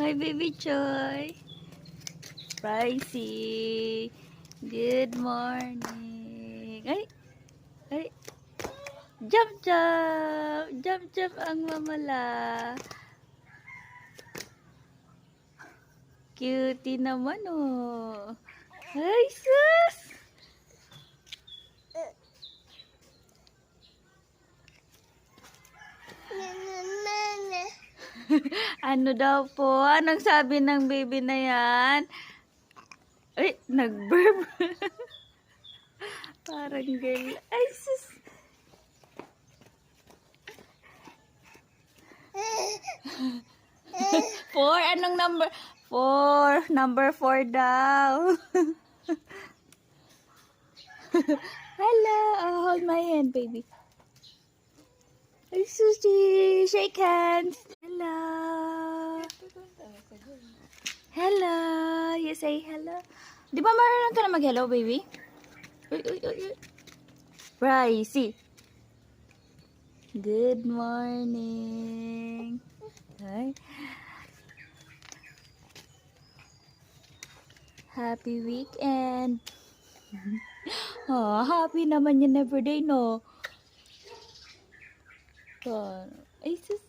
Hi, baby Choy. Pricey. Good morning. Ay. Jump, jump. Jump, jump ang mamala. Cutie naman, oh. Ay, sus. Ano daw po? Anong sabi ng baby na yan? Ay, nag-burp. Parang girl. Ay, sus. Four? Anong number? Four. Number 4 daw. Hello. Oh, hold my hand, baby. Ay, Susie. Shake hands. Hello. Hello. You say hello. Di ba marunong ka na mag-hello, baby? Uy, uy, uy, uy. Pricey. Good morning. Hi. Happy weekend. Oh, happy naman yan everyday, no? Ay, sus.